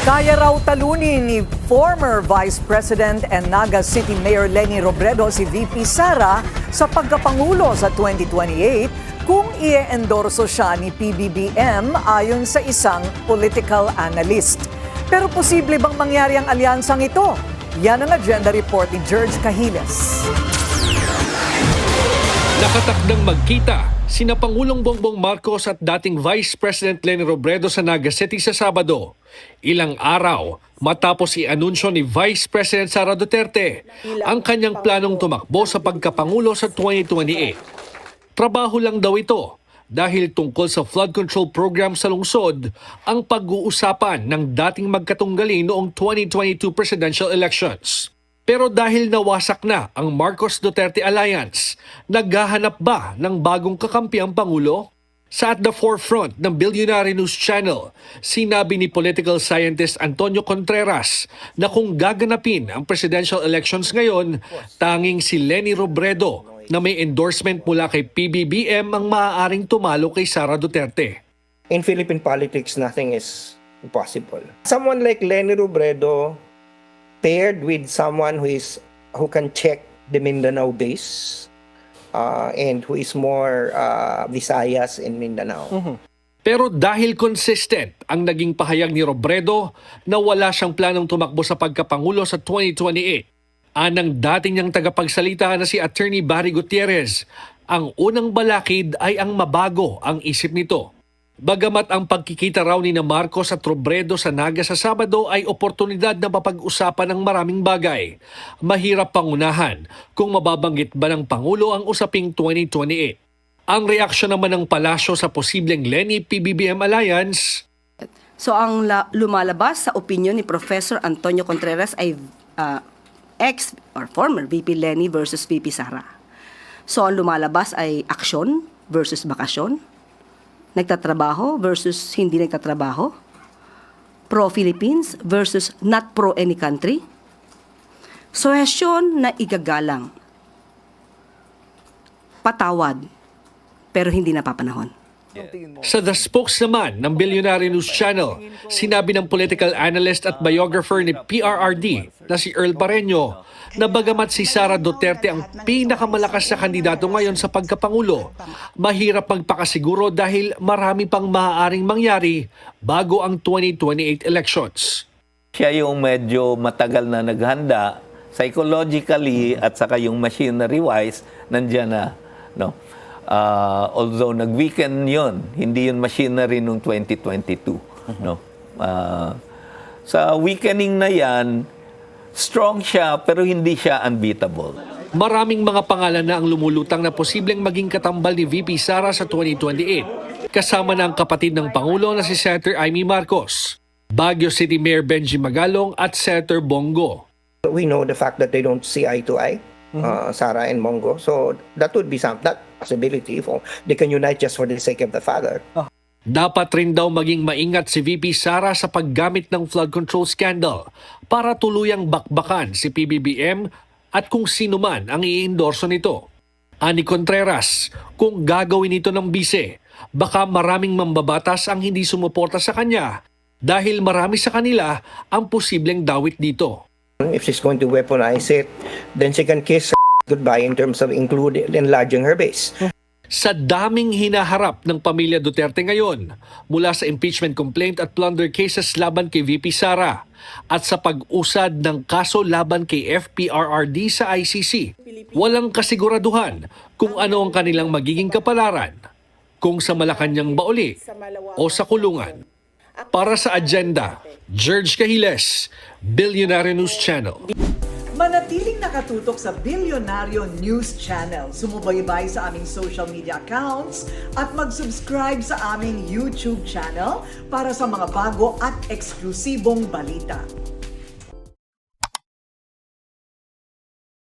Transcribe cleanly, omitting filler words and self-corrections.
Kaya raw talunin ni former Vice President and Naga City Mayor Leni Robredo si VP Sara sa pagkapangulo sa 2028 kung i-endorso siya ni PBBM ayon sa isang political analyst. Pero posible bang mangyari ang alyansang ito? Yan ang agenda report ni George Cahiles. Nakatakdang magkita sina Pangulong Bongbong Marcos at dating Vice President Leni Robredo sa Naga City sa Sabado. Ilang araw matapos i-anunsyo ni Vice President Sara Duterte ang kanyang planong tumakbo sa pagkapangulo sa 2028. Trabaho lang daw ito dahil tungkol sa flood control program sa lungsod ang pag-uusapan ng dating magkatunggali noong 2022 presidential elections. Pero dahil nawasak na ang Marcos-Duterte Alliance, naghahanap ba ng bagong kakampi ang Pangulo? Sa At the Forefront ng Billionaire News Channel, sinabi ni political scientist Antonio Contreras na kung gaganapin ang presidential elections ngayon, tanging si Leni Robredo na may endorsement mula kay PBBM ang maaaring tumalo kay Sara Duterte. In Philippine politics, nothing is impossible. Someone like Leni Robredo paired with someone who can check the Mindanao base and who is more Visayas in Mindanao. Pero dahil consistent ang naging pahayag ni Robredo na wala siyang planong tumakbo sa pagkapangulo sa 2028, anang dating niyang tagapagsalita na si Attorney Barry Gutierrez, ang unang balakid ay ang mabago ang isip nito. Bagamat ang pagkikita raw ni Marcos at Robredo sa Naga sa Sabado ay oportunidad na mapag-usapan ng maraming bagay, mahirap pangunahan kung mababanggit ba ng Pangulo ang usaping 2028. Ang reaksyon naman ng palasyo sa posibleng Leni-PBBM Alliance. So ang lumalabas sa opinion ni Professor Antonio Contreras ay ex or former VP Leni versus VP Sara. So ang lumalabas ay aksyon versus bakasyon, nagtatrabaho versus hindi nagtatrabaho, pro-Philippines versus not pro-any country, suhestyon na igagalang, patawad, pero hindi napapanahon. Sa The Spokes naman ng Billionaire News Channel, sinabi ng political analyst at biographer ni PRRD na si Earl Pareño na bagamat si Sara Duterte ang pinakamalakas na kandidato ngayon sa pagkapangulo, mahirap magpakasiguro dahil marami pang maaaring mangyari bago ang 2028 elections. Siya yung medyo matagal na naghanda psychologically at saka yung machinery-wise nandiyan na, no? Although nag-weekend yun, hindi yun machinery nung 2022. No? Sa weakening na yan, strong siya pero hindi siya unbeatable. Maraming mga pangalan na ang lumulutang na posibleng maging katambal ni VP Sara sa 2028. Kasama na ang kapatid ng Pangulo na si Senator Amy Marcos, Baguio City Mayor Benji Magalong at Senator Bongo. We know the fact that they don't see eye to eye, Sara and Bongo. So that would be that possibility if they can unite just for the sake of the father. Dapat rin daw maging maingat si VP Sara sa paggamit ng flood control scandal para tuluyang bakbakan si PBBM at kung sino man ang i-endorso nito. Ani Contreras, kung gagawin ito ng bise, baka maraming mambabatas ang hindi sumuporta sa kanya dahil marami sa kanila ang posibleng dawit dito. If she's going to weaponize it, then she can kiss goodbye in terms of enlarging her base. Sa daming hinaharap ng pamilya Duterte ngayon, mula sa impeachment complaint at plunder cases laban kay VP Sara at sa pag-usad ng kaso laban kay FPRRD sa ICC, walang kasiguraduhan kung ano ang kanilang magiging kapalaran, kung sa Malacanang ba uli o sa kulungan. Para sa agenda, George Cahiles, Billionaire News Channel. Manatiling nakatutok sa Billionaire News Channel. Sumubaybay sa aming social media accounts at mag-subscribe sa aming YouTube channel para sa mga bago at eksklusibong balita.